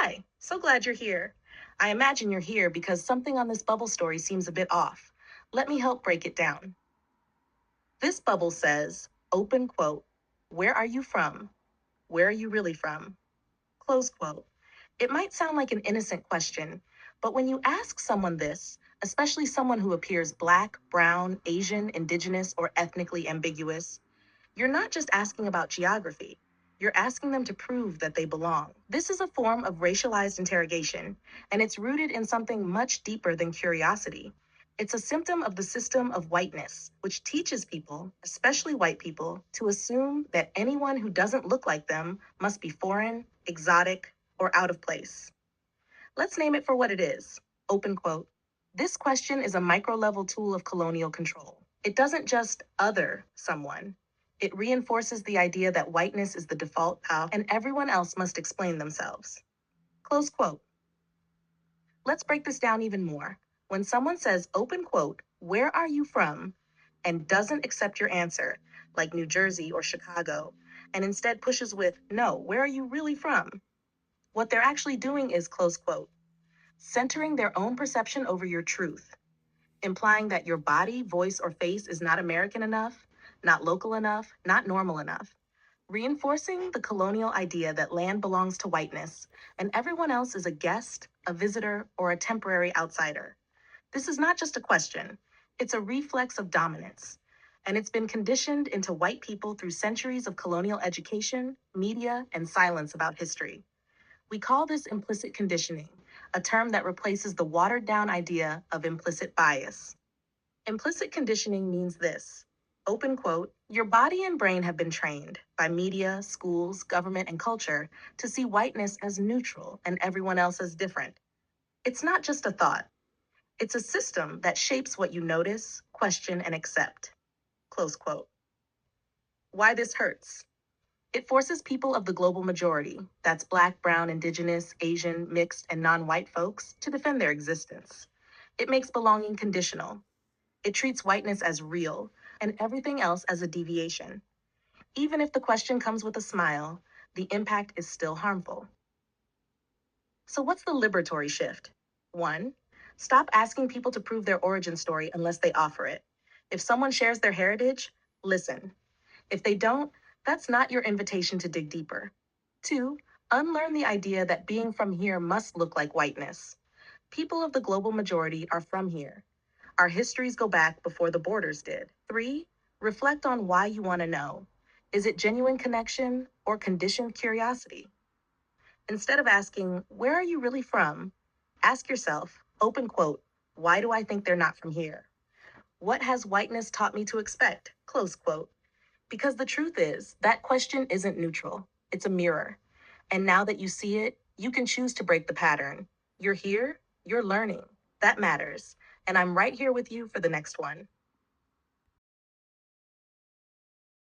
Hi, so glad you're here. I imagine you're here because something on this bubble story seems a bit off. Let me help break it down. This bubble says, open quote, where are you from? Where are you really from? Close quote. It might sound like an innocent question, but when you ask someone this, especially someone who appears black, brown, Asian, indigenous, or ethnically ambiguous, you're not just asking about geography. You're asking them to prove that they belong. This is a form of racialized interrogation, and it's rooted in something much deeper than curiosity. It's a symptom of the system of whiteness, which teaches people, especially white people, to assume that anyone who doesn't look like them must be foreign, exotic, or out of place. Let's name it for what it is. Open quote. This question is a micro level tool of colonial control. It doesn't just other someone. It reinforces the idea that whiteness is the default path and everyone else must explain themselves. Close quote. Let's break this down even more. When someone says, open quote, where are you from, and doesn't accept your answer, like New Jersey or Chicago, and instead pushes with, no, where are you really from? What they're actually doing is, close quote, centering their own perception over your truth, implying that your body, voice, or face is not American enough, not local enough, not normal enough, reinforcing the colonial idea that land belongs to whiteness and everyone else is a guest, a visitor, or a temporary outsider. This is not just a question, it's a reflex of dominance, and it's been conditioned into white people through centuries of colonial education, media, and silence about history. We call this implicit conditioning, a term that replaces the watered down idea of implicit bias. Implicit conditioning means this. Open quote, your body and brain have been trained by media, schools, government, and culture to see whiteness as neutral and everyone else as different. It's not just a thought. It's a system that shapes what you notice, question, and accept. Close quote. Why this hurts? It forces people of the global majority, that's Black, Brown, Indigenous, Asian, mixed, and non-white folks, to defend their existence. It makes belonging conditional. It treats whiteness as real and everything else as a deviation. Even if the question comes with a smile, the impact is still harmful. So what's the liberatory shift? 1. Stop asking people to prove their origin story unless they offer it. If someone shares their heritage, listen. If they don't, that's not your invitation to dig deeper. 2. Unlearn the idea that being from here must look like whiteness. People of the global majority are from here. Our histories go back before the borders did. 3. Reflect on why you want to know. Is it genuine connection or conditioned curiosity? Instead of asking, where are you really from? Ask yourself, open quote, why do I think they're not from here? What has whiteness taught me to expect? Close quote. Because the truth is, that question isn't neutral. It's a mirror. And now that you see it, you can choose to break the pattern. You're here, you're learning. That matters. And I'm right here with you for the next one.